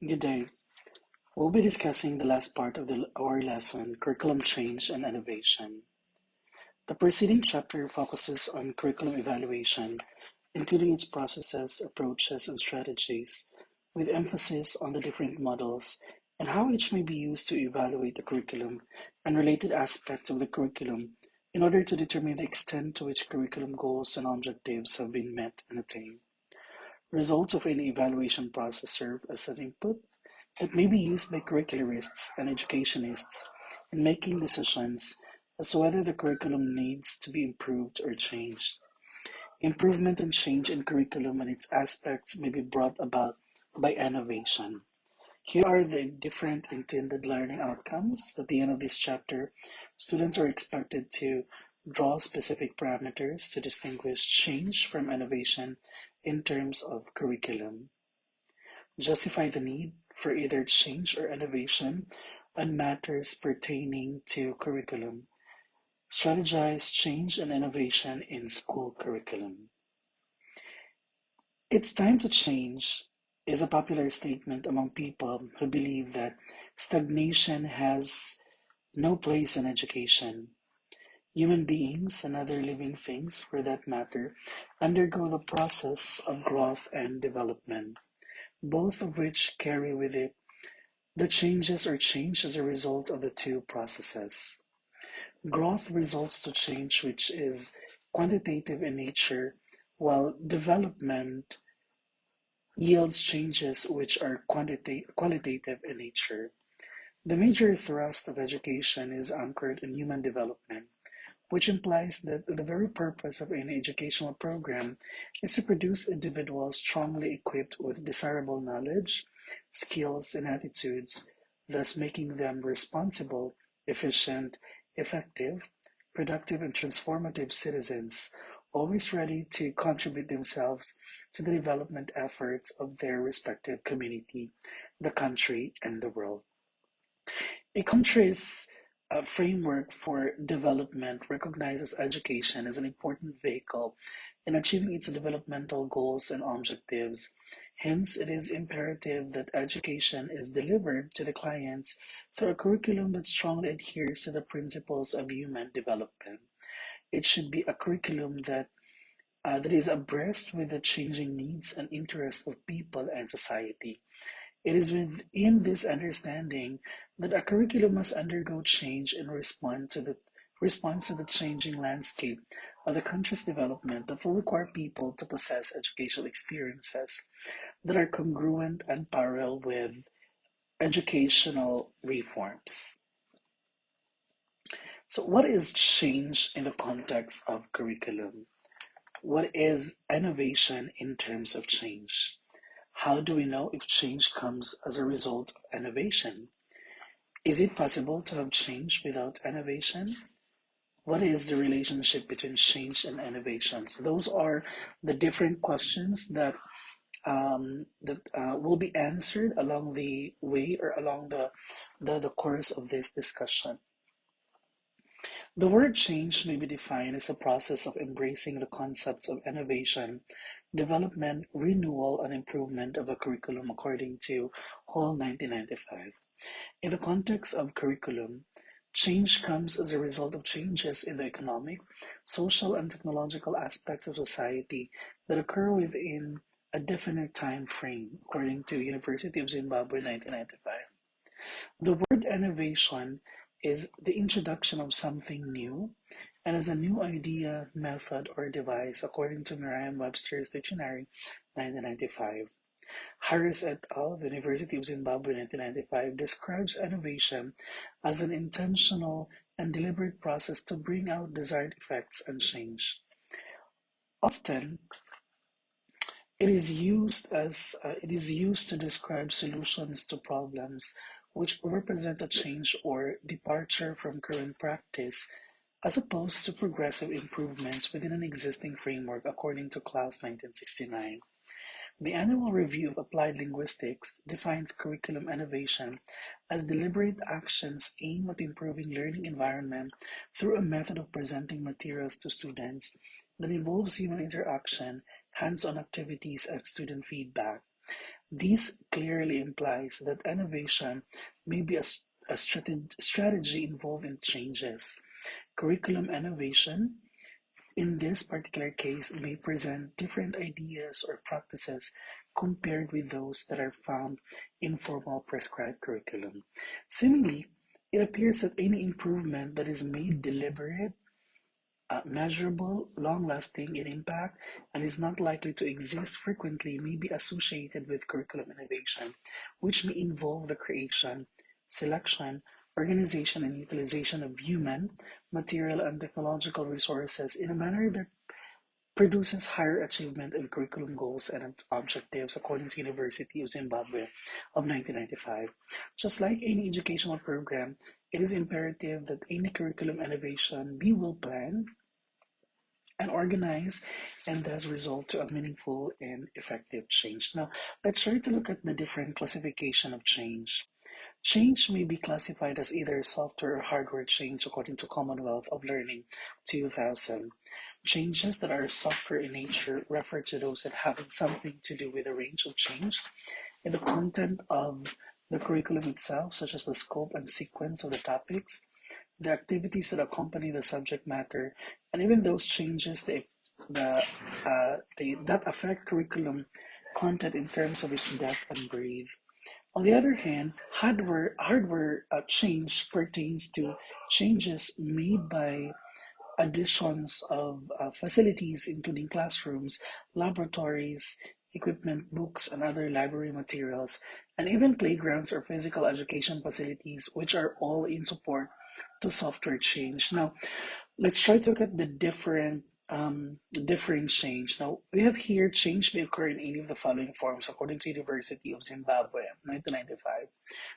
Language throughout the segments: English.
Good day. We'll be discussing the last part of our lesson, Curriculum Change and Innovation. The preceding chapter focuses on curriculum evaluation, including its processes, approaches, and strategies, with emphasis on the different models and how each may be used to evaluate the curriculum and related aspects of the curriculum in order to determine the extent to which curriculum goals and objectives have been met and attained. Results of any evaluation process serve as an input that may be used by curricularists and educationists in making decisions as to whether the curriculum needs to be improved or changed. Improvement and change in curriculum and its aspects may be brought about by innovation. Here are the different intended learning outcomes. At the end of this chapter, students are expected to draw specific parameters to distinguish change from innovation in terms of curriculum, justify the need for either change or innovation on matters pertaining to curriculum, strategize change and innovation in school curriculum. It's time to change is a popular statement among people who believe that stagnation has no place in education. Human beings and other living things, for that matter, undergo the process of growth and development, both of which carry with it the changes or change as a result of the two processes. Growth results to change which is quantitative in nature, while development yields changes which are qualitative in nature. The major thrust of education is anchored in human development, which implies that the very purpose of any educational program is to produce individuals strongly equipped with desirable knowledge, skills, and attitudes, thus making them responsible, efficient, effective, productive, and transformative citizens, always ready to contribute themselves to the development efforts of their respective community, the country, and the world. A country's framework for development recognizes education as an important vehicle in achieving its developmental goals and objectives. Hence, it is imperative that education is delivered to the clients through a curriculum that strongly adheres to the principles of human development. It should be a curriculum that is abreast with the changing needs and interests of people and society. It is within this understanding that a curriculum must undergo change in response to the changing landscape of the country's development that will require people to possess educational experiences that are congruent and parallel with educational reforms. So, what is change in the context of curriculum? What is innovation in terms of change? How do we know if change comes as a result of innovation? Is it possible to have change without innovation? What is the relationship between change and innovation? So those are the different questions that will be answered along the way or along the course of this discussion. The word change may be defined as a process of embracing the concepts of innovation, development, renewal, and improvement of a curriculum according to Hall 1995. In the context of curriculum, change comes as a result of changes in the economic, social, and technological aspects of society that occur within a definite time frame, according to University of Zimbabwe 1995. The word innovation is the introduction of something new and as a new idea, method, or device, according to Merriam-Webster's Dictionary 1995. Harris et al., the University of Zimbabwe 1995, describes innovation as an intentional and deliberate process to bring out desired effects and change. Often, it is used to describe solutions to problems which represent a change or departure from current practice, as opposed to progressive improvements within an existing framework, according to Klaus 1969. The Annual Review of Applied Linguistics defines curriculum innovation as deliberate actions aimed at improving learning environment through a method of presenting materials to students that involves human interaction, hands-on activities, and student feedback. This clearly implies that innovation may be strategy involved in changes. Curriculum innovation, in this particular case, may present different ideas or practices compared with those that are found in formal prescribed curriculum. Similarly, it appears that any improvement that is made deliberate, measurable, long-lasting in impact, and is not likely to exist frequently may be associated with curriculum innovation, which may involve the creation, selection, organization, and utilization of human, material, and technological resources in a manner that produces higher achievement in curriculum goals and objectives according to University of Zimbabwe of 1995. Just like any educational program, it is imperative that any curriculum innovation be well planned and organized and thus result to a meaningful and effective change. Now, let's try to look at the different classification of change. Change may be classified as either software or hardware change according to Commonwealth of Learning 2000. Changes that are software in nature refer to those that have something to do with a range of change in the content of the curriculum itself, such as the scope and sequence of the topics, the activities that accompany the subject matter, and even those changes that affect curriculum content in terms of its depth and breadth. On the other hand, hardware change pertains to changes made by additions of facilities, including classrooms, laboratories, equipment, books, and other library materials, and even playgrounds or physical education facilities, which are all in support to software change. Now, let's try to look at the differing change. Now, we have here change may occur in any of the following forms, according to University of Zimbabwe, 1995.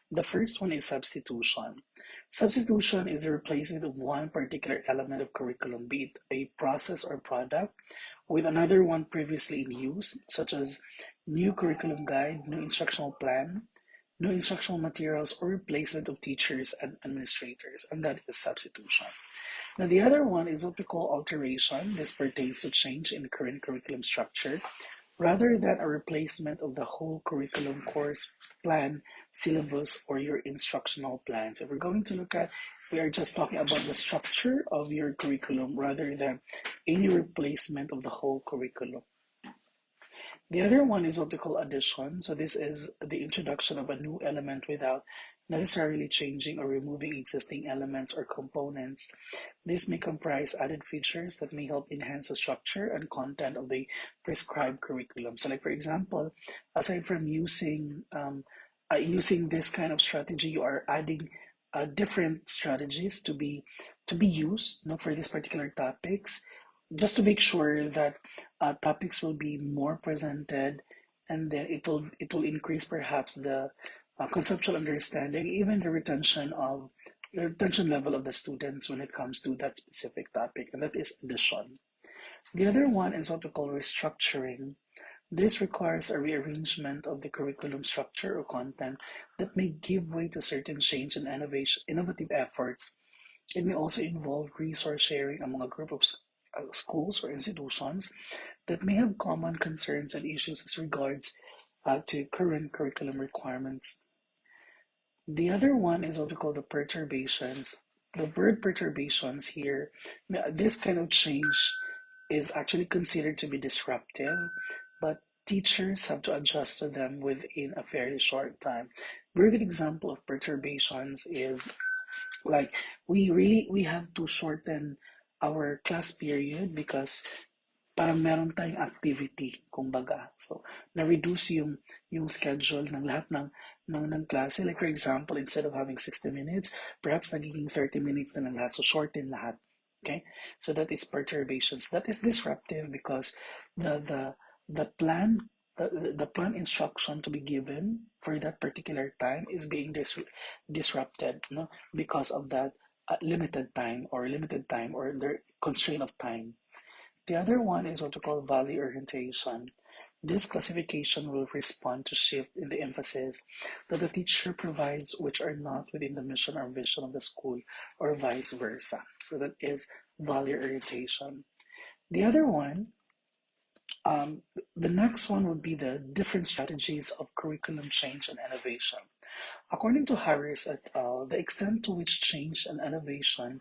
The first one is substitution. Substitution is the replacement of one particular element of curriculum, be it a process or product, with another one previously in use, such as new curriculum guide, new instructional plan, new instructional materials, or replacement of teachers and administrators, and that is substitution. Now, the other one is what we call alteration. This pertains to change in current curriculum structure rather than a replacement of the whole curriculum course plan, syllabus, or your instructional plans. If we're going to look at, we are just talking about the structure of your curriculum rather than any replacement of the whole curriculum. The other one is what we call addition. So this is the introduction of a new element without necessarily changing or removing existing elements or components. This may comprise added features that may help enhance the structure and content of the prescribed curriculum. So like for example, aside from using this kind of strategy, you are adding different strategies to be used, for these particular topics, just to make sure that topics will be more presented, and then it will increase perhaps the conceptual understanding, even the retention level of the students when it comes to that specific topic, and that is addition. The other one is what we call restructuring. This requires a rearrangement of the curriculum structure or content that may give way to certain change and innovative efforts. It may also involve resource sharing among a group of schools or institutions that may have common concerns and issues as regards to current curriculum requirements. The other one is what we call the perturbations. The word perturbations here, this kind of change is actually considered to be disruptive, but teachers have to adjust to them within a fairly short time. Very good example of perturbations is like we have to shorten our class period because parang meron tayong activity, kumbaga. So, na-reduce yung schedule ng lahat ng klase. Like for example, instead of having 60 minutes, perhaps nagiging 30 minutes na lang lahat. So, shorten lahat. Okay? So, that is perturbations. That is disruptive because the plan the plan instruction to be given for that particular time is being disrupted, no, because of that limited time or the constraint of time. The other one is what we call value orientation. This classification will respond to shift in the emphasis that the teacher provides which are not within the mission or vision of the school or vice versa. So that is value orientation. The other one Um, the next one would be the different strategies of curriculum change and innovation. According to Harris et al., the extent to which change and innovation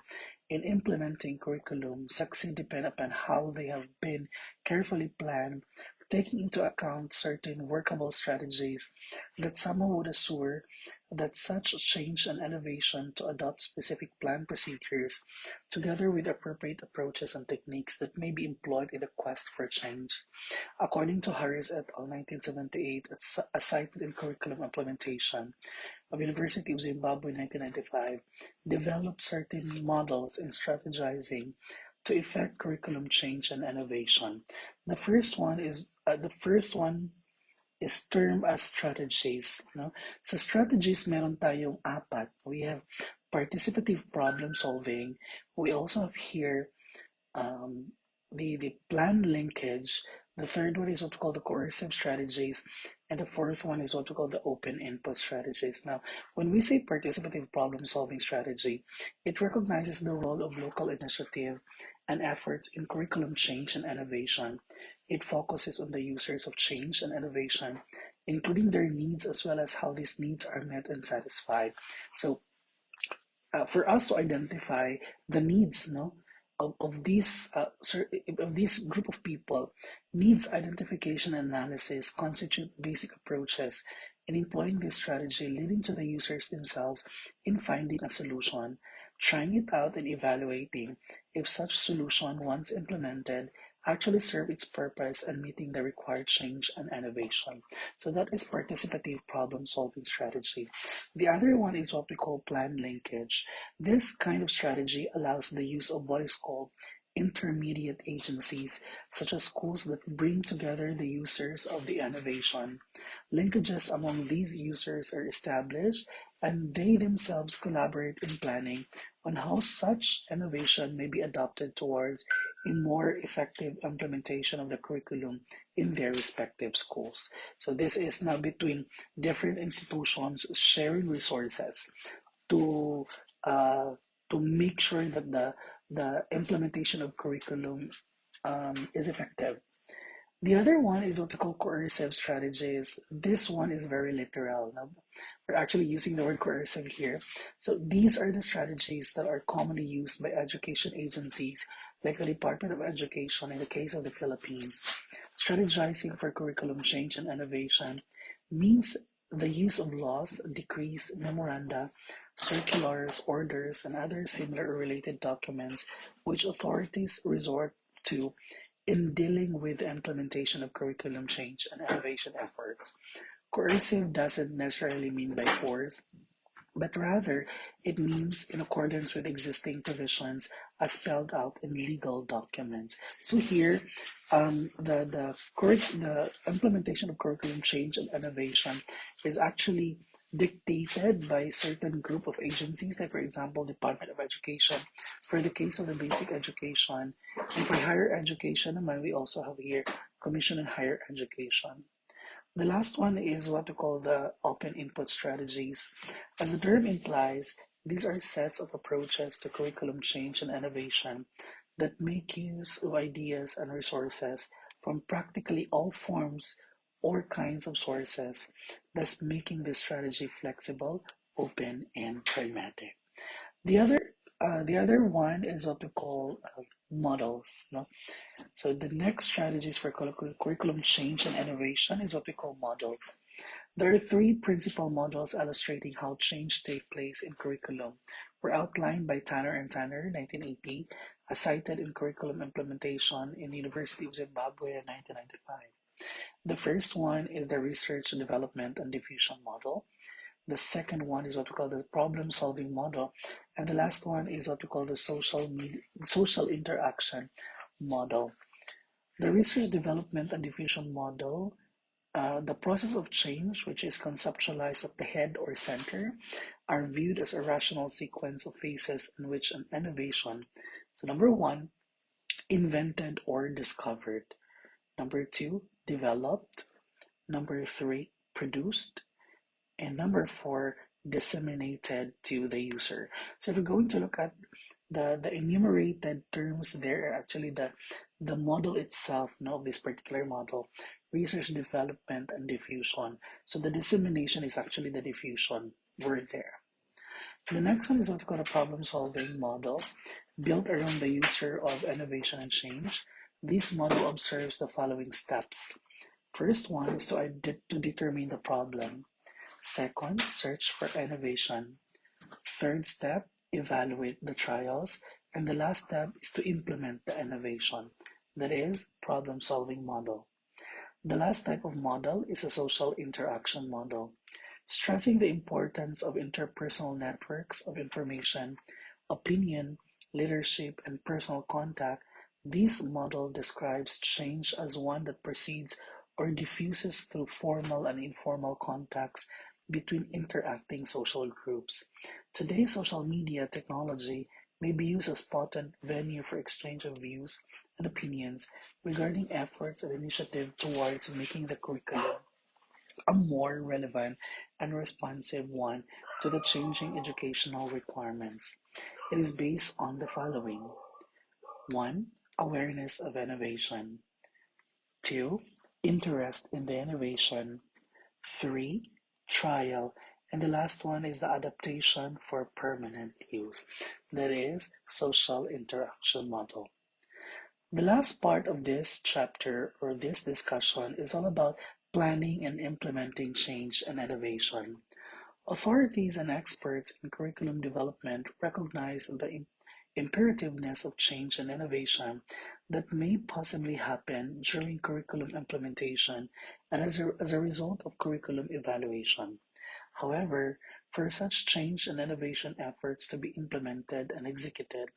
in implementing curriculum succeed depend upon how they have been carefully planned, taking into account certain workable strategies that someone would assure that such change and innovation to adopt specific planned procedures, together with appropriate approaches and techniques that may be employed in the quest for change. According to Harris et al. 1978, as cited in Curriculum Implementation of University of Zimbabwe 1995, developed certain models in strategizing to effect curriculum change and innovation. The first one is termed as strategies. No? Sa strategies, meron tayong apat. We have participative problem solving. We also have here um, the planned linkage. The third one is what we call the coercive strategies, and the fourth one is what we call the open input strategies. Now, when we say participative problem solving strategy, it recognizes the role of local initiative and efforts in curriculum change and innovation. It focuses on the users of change and innovation, including their needs as well as how these needs are met and satisfied. So for us to identify the needs, no, of this group of people, needs identification and analysis constitute basic approaches in employing this strategy, leading to the users themselves in finding a solution, trying it out and evaluating if such solution, once implemented, actually serve its purpose and meeting the required change and innovation. So that is participative problem solving strategy. The other one is what we call plan linkage. This kind of strategy allows the use of what is called intermediate agencies, such as schools that bring together the users of the innovation. Linkages among these users are established, and they themselves collaborate in planning on how such innovation may be adopted towards a more effective implementation of the curriculum in their respective schools. So this is now between different institutions sharing resources to uh, to make sure that the implementation of curriculum is effective. The other one is what we call coercive strategies. This one is very literal. Now, we're actually using the word coercive here. So these are the strategies that are commonly used by education agencies like the Department of Education in the case of the Philippines. Strategizing for curriculum change and innovation means the use of laws, decrees, memoranda, circulars, orders, and other similar or related documents which authorities resort to in dealing with the implementation of curriculum change and innovation efforts. Coercive doesn't necessarily mean by force, but rather it means in accordance with existing provisions as spelled out in legal documents. So here, the implementation of curriculum change and innovation is actually dictated by a certain group of agencies, like for example, Department of Education, for the case of the basic education, and for higher education, we also have here Commission on Higher Education. The last one is what we call the open input strategies. As the term implies, these are sets of approaches to curriculum change and innovation that make use of ideas and resources from practically all forms or kinds of sources, thus making this strategy flexible, open, and pragmatic. The other one is what we call models. No? So the next strategies for curriculum change and innovation is what we call models. There are three principal models illustrating how change takes place in curriculum. Were outlined by Tanner and Tanner, 1980, as cited in Curriculum Implementation in University of Zimbabwe in 1995. The first one is the Research, Development, and Diffusion model. The second one is what we call the problem-solving model. And the last one is what we call the social interaction model. The research development and diffusion model, the process of change, which is conceptualized at the head or center, are viewed as a rational sequence of phases in which an innovation, so number one, invented or discovered, number two, developed, number three, produced, and number four, disseminated to the user. So if we're going to look at the enumerated terms there are actually The model itself, this particular model, research development and diffusion. So the dissemination is actually the diffusion word there. The next one is what we call a problem solving model built around the user of innovation and change. This model observes the following steps. First one is to determine the problem. Second, search for innovation. Third step, evaluate the trials. And the last step is to implement the innovation. That is, problem solving model. The last type of model is a social interaction model, stressing the importance of interpersonal networks of information, opinion, leadership, and personal contact. This model describes change as one that proceeds or diffuses through formal and informal contacts between interacting social groups. Today, social media technology may be used as potent venue for exchange of views and opinions regarding efforts and initiatives towards making the curriculum a more relevant and responsive one to the changing educational requirements. It is based on the following: 1. Awareness of innovation. 2. Interest in the innovation. 3. Trial. And the last one is the adaptation for permanent use. That is, social interaction model. The last part of this chapter or this discussion is all about planning and implementing change and innovation. Authorities and experts in curriculum development recognize the imperativeness of change and innovation that may possibly happen during curriculum implementation and as a result of curriculum evaluation. However, for such change and innovation efforts to be implemented and executed,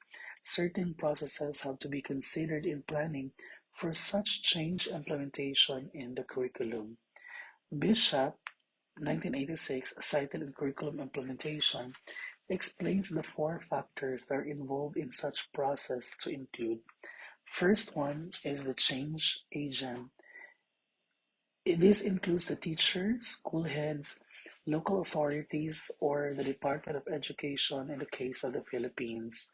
certain processes have to be considered in planning for such change implementation in the curriculum. Bishop, 1986, cited in Curriculum Implementation, explains the four factors that are involved in such process to include. First one is the change agent. This includes the teacher, school heads, local authorities, or the Department of Education in the case of the Philippines.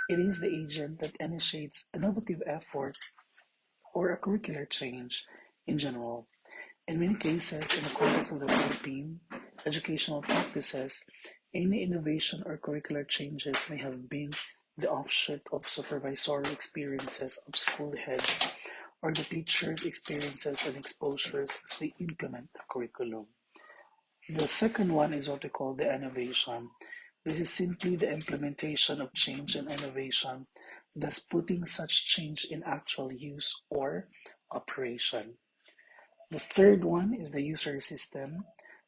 It is the agent that initiates innovative effort or a curricular change in general. In many cases, in the context of the Philippine educational practices, any innovation or curricular changes may have been the offshoot of supervisory experiences of school heads or the teachers' experiences and exposures as they implement the curriculum. The second one is what we call the innovation. This is simply the implementation of change and innovation, thus putting such change in actual use or operation. The third one is the user system.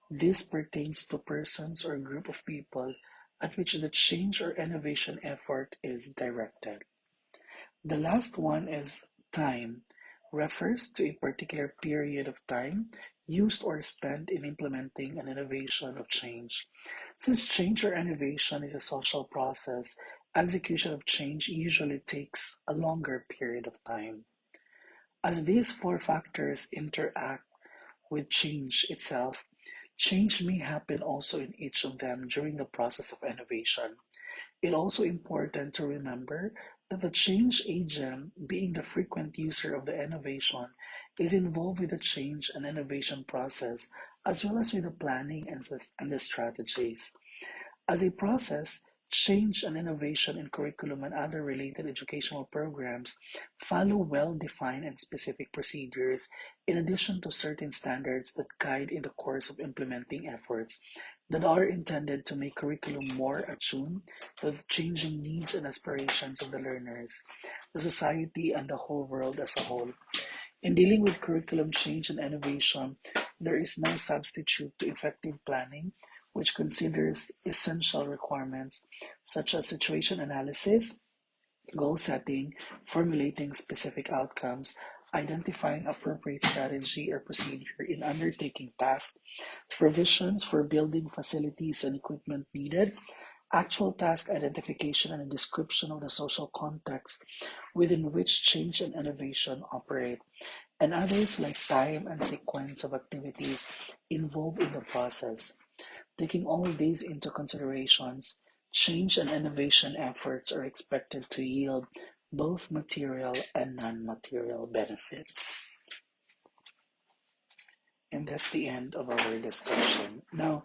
This pertains to persons or group of people at which the change or innovation effort is directed. The last one is time, refers to a particular period of time used or spent in implementing an innovation of change. Since change or innovation is a social process, execution of change usually takes a longer period of time. As these four factors interact with change itself, change may happen also in each of them during the process of innovation. It's also important to remember that the change agent, being the frequent user of the innovation, is involved with the change and innovation process as well as with the planning and the strategies. As a process, change and innovation in curriculum and other related educational programs follow well-defined and specific procedures in addition to certain standards that guide in the course of implementing efforts that are intended to make curriculum more attuned to the changing needs and aspirations of the learners, the society, and the whole world as a whole. In dealing with curriculum change and innovation, there is no substitute to effective planning, which considers essential requirements such as situation analysis, goal setting, formulating specific outcomes, identifying appropriate strategy or procedure in undertaking tasks, provisions for building facilities and equipment needed, actual task identification and a description of the social context within which change and innovation operate, and others like time and sequence of activities involved in the process. Taking all these into considerations, change and innovation efforts are expected to yield both material and non-material benefits. And that's the end of our discussion. Now,